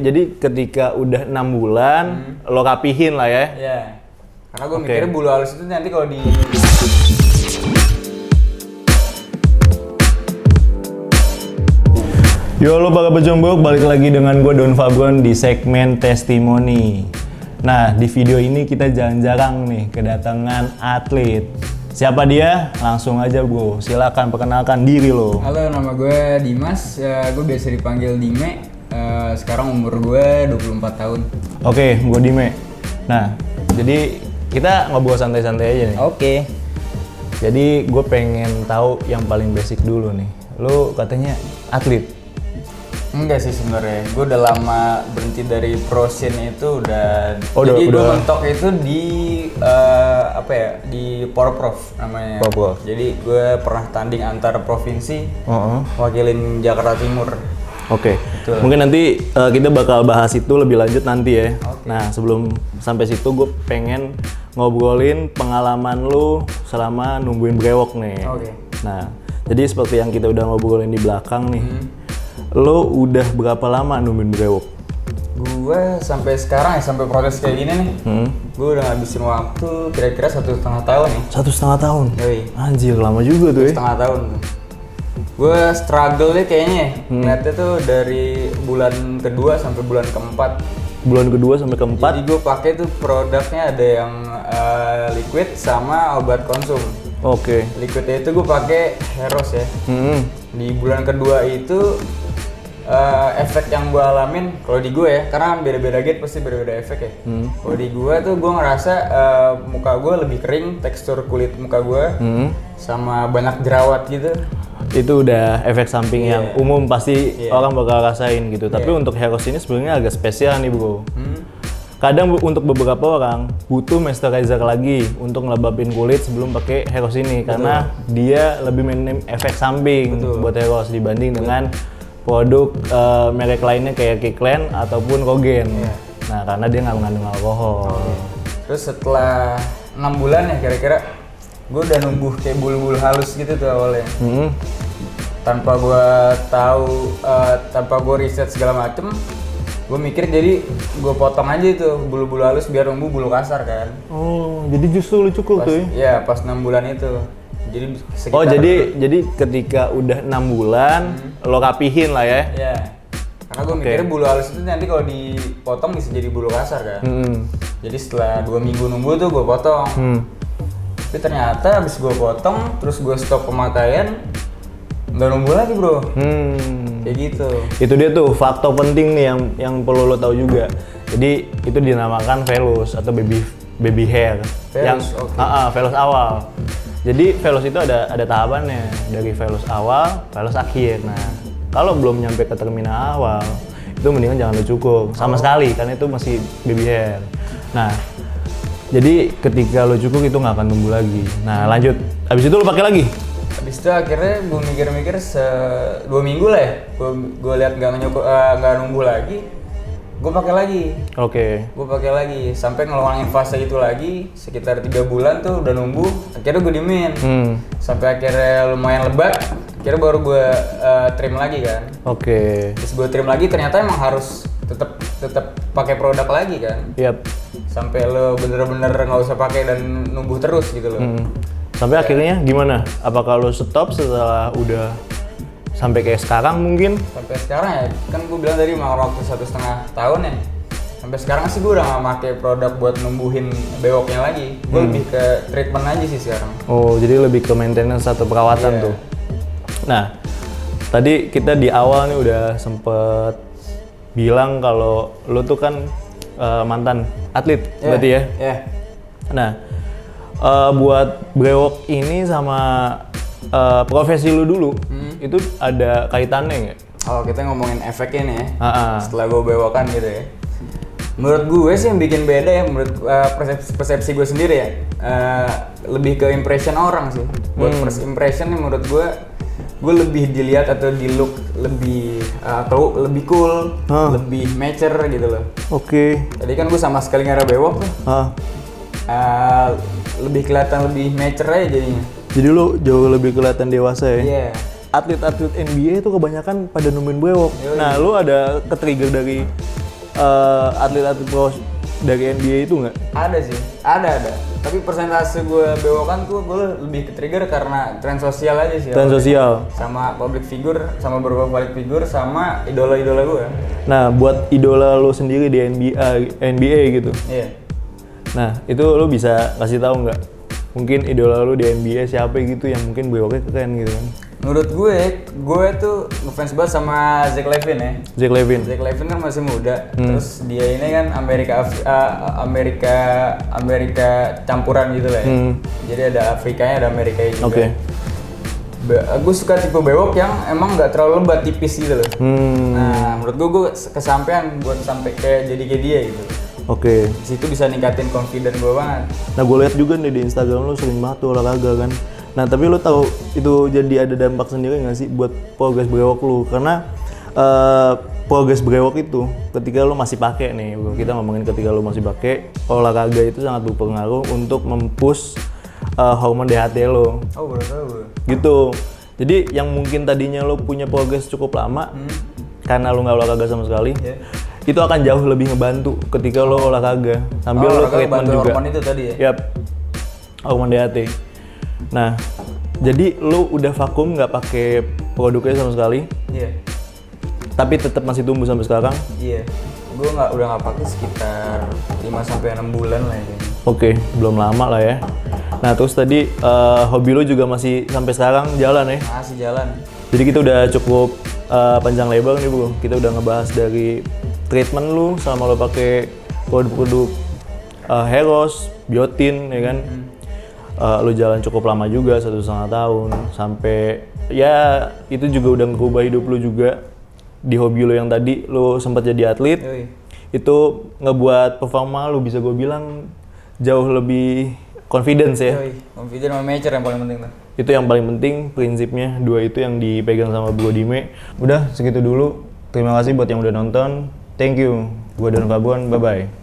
jadi ketika udah 6 bulan lo rapihin lah ya. Iya. Karena gue mikirnya bulu halus itu nanti kalau di Yo lo para pejombok, balik lagi dengan gue Don Fabron di segmen testimoni. Nah di video ini kita jarang-jarang nih kedatangan atlet. Siapa dia? Langsung aja bro, silakan perkenalkan diri lo. Halo, nama gue Dimas, gue biasa dipanggil Dime. Sekarang umur gue 24 tahun. Oke, gue Dime. Nah, jadi kita ngobrol santai-santai aja nih. Oke. Jadi gue pengen tahu yang paling basic dulu nih. Lo katanya atlet. Enggak sih sebenarnya, gue udah lama berhenti dari pro scene itu udah. Oh, jadi gue udah. mentok itu di di Porprov namanya. Porprov. Jadi gue pernah tanding antar provinsi, wakilin Jakarta Timur. Oke. Betul. Mungkin nanti kita bakal bahas itu lebih lanjut nanti ya. Oke. Nah sebelum sampai situ gue pengen ngobrolin pengalaman lu selama nungguin brewok nih. Oke. Nah jadi seperti yang kita udah ngobrolin di belakang nih. Lo udah berapa lama nungguin brewok? Gue sampai sekarang ya, sampai proses kayak gini nih, gue udah ngabisin waktu kira-kira 1,5 tahun nih. 1,5 tahun? Yoi. Anjir, lama juga tuh ya? 1,5 tahun tuh. Gue struggle deh kayaknya, ngeliatnya tuh dari bulan kedua sampai bulan keempat. Bulan kedua sampai keempat? Jadi gue pakai tuh produknya ada yang liquid sama obat konsum. Oke. Liquidnya itu gue pakai Heros ya. Di bulan kedua itu efek yang gue alamin, kalau di gue ya, karena beda-beda gate pasti beda-beda efek ya. Kalau di gue tuh gue ngerasa muka gue lebih kering, tekstur kulit muka gue, sama banyak jerawat gitu. Itu udah efek samping yang umum pasti orang bakal rasain gitu. Tapi untuk Heros ini sebenarnya agak spesial nih bro. Kadang untuk beberapa orang butuh moisturizer lagi untuk ngelembabin kulit sebelum pakai Heros ini. Karena dia lebih minim efek samping buat Heros dibanding dengan produk merek lainnya kayak Kiklen ataupun Rogaine. Nah, karena dia nggak mengandung alkohol. Terus setelah 6 bulan ya kira-kira, gue udah numbuh kayak bulu-bulu halus gitu tuh awalnya. Tanpa gue tahu, tanpa gue riset segala macem, gue mikir jadi gue potong aja itu bulu-bulu halus biar numbuh bulu kasar kan. Oh, jadi justru lu cukup tuh ya? Iya, pas 6 bulan itu. Jadi sekitar, Oh, jadi ketika udah 6 bulan lo rapihin lah ya? Iya. Karena gue mikirnya bulu halus itu nanti kalau dipotong bisa jadi bulu kasar kan. Jadi setelah 2 minggu nunggu tuh gue potong. Tapi ternyata abis gue potong, terus gue stop pemakaian, nggak numbuh lagi bro. Kayak gitu. Itu dia tuh faktor penting nih yang perlu lo tahu juga. Jadi itu dinamakan velus atau baby hair. Velus, Velus awal. Jadi velus itu ada tahapannya, dari velus awal, velus akhir. Nah, kalau belum nyampe ke terminal awal, itu mendingan jangan lo cukur sama sekali, karena itu masih baby hair. Nah, jadi ketika lo cukur itu nggak akan tumbuh lagi. Nah, lanjut. Habis itu lo pakai lagi? Habis itu akhirnya gue mikir-mikir 2 minggu lah ya. Gue lihat nggak numbuh lagi. Gue pakai lagi. Oke. Gue pakai lagi sampai ngeluangin fase itu lagi sekitar 3 bulan tuh udah numbuh. Akhirnya gue diemin. Sampai akhirnya lumayan lebat. Akhirnya baru gue trim lagi kan. Oke. Terus gue trim lagi ternyata emang harus tetap pakai produk lagi kan. Yap. Sampai lo bener-bener nggak usah pakai dan numbuh terus gitu loh. Sampai akhirnya gimana? Apakah lo stop setelah udah sampai kayak sekarang mungkin? Sampai sekarang ya, kan gue bilang tadi mau waktu 1,5 tahun ya. Sampai sekarang sih gue udah gak pakai produk buat numbuhin bewoknya lagi. Gue lebih ke treatment aja sih sekarang. Oh, jadi lebih ke maintenance atau perawatan tuh. Nah, tadi kita di awal nih udah sempet bilang kalau lo tuh kan mantan atlet berarti ya? Iya. Nah, buat brewok ini sama profesi lu dulu, itu ada kaitannya nggak? Kalau kita ngomongin efeknya nih ya, Setelah setelah gue bewokan gitu ya. Menurut gue sih yang bikin beda ya, menurut persepsi gue sendiri ya, lebih ke impression orang sih. Buat first impression nih menurut gue lebih dilihat atau di look lebih lebih cool, lebih mature gitu loh. Oke. Tadi kan gue sama sekali nggak ada bewok tuh. Lebih kelihatan lebih mature aja jadinya. Jadi lo jauh lebih kelihatan dewasa ya? Iya. Atlet-atlet NBA itu kebanyakan pada nemuin brewok. Nah, lo ada ke-trigger dari atlet-atlet pro dari NBA itu nggak? Ada sih, ada. Tapi persentase gue bewokan tuh gue lebih ke trigger karena tren sosial aja sih. Tren sosial. Sama public figure, sama beberapa public figure, sama idola-idola gue. Nah, buat idola lo sendiri di NBA gitu. Iya. Nah, itu lo bisa kasih tahu nggak? Mungkin idola lo di NBA siapa gitu yang mungkin bewoknya keren gitu kan? Menurut gue tuh ngefans banget sama Zach LaVine ya. Zach LaVine. Zach LaVine kan masih muda, terus dia ini kan Amerika campuran gitu lah ya. Jadi ada Afrikanya, ada Amerikanya juga. Oke. Gue suka tipe bewok yang emang nggak terlalu lebat, tipis gitu loh. Nah, menurut gue kesampean buat sampai kayak jadi kayak dia gitu. Oke. Di situ bisa ningkatin confidence gue banget. Nah, gue lihat juga nih di Instagram lo sering banget tuh olahraga kan. Nah, tapi lo tahu itu jadi ada dampak sendiri nggak sih buat progres brewok lo? Karena progres brewok itu ketika lo masih pakai nih, kita ngomongin ketika lo masih pakai, olahraga itu sangat berpengaruh untuk mempush hormon DHT lo. Oh, baru tahu gue. Gitu. Jadi yang mungkin tadinya lo punya progres cukup lama karena lo nggak olahraga sama sekali, itu akan jauh lebih ngebantu ketika lo olahraga sambil lo treatment juga. Hormon itu tadi ya? Yap, hormon DHT. Nah, jadi lo udah vakum nggak pakai produknya sama sekali, Iya. tapi tetap masih tumbuh sampai sekarang. Iya. Gue udah nggak pakai sekitar 5-6 bulan lah ya. Oke, belum lama lah ya. Nah, terus tadi hobi lo juga masih sampai sekarang jalan ya? Masih jalan. Jadi kita udah cukup panjang lebar nih bro. Kita udah ngebahas dari treatment lu sama lo pakai produk-produk Heros, biotin, ya kan? Lu jalan cukup lama juga, 1,5 tahun, sampai ya itu juga udah ngubah hidup lu juga. Di hobi lu yang tadi lu sempat jadi atlet, itu ngebuat performa lu bisa gue bilang jauh lebih confidence ya. Confidence sama mature yang paling penting tuh. Itu yang paling penting prinsipnya, dua itu yang dipegang sama Bro Dime. Udah segitu dulu. Terima kasih buat yang udah nonton. Thank you. Gua Don Fabon, bye bye.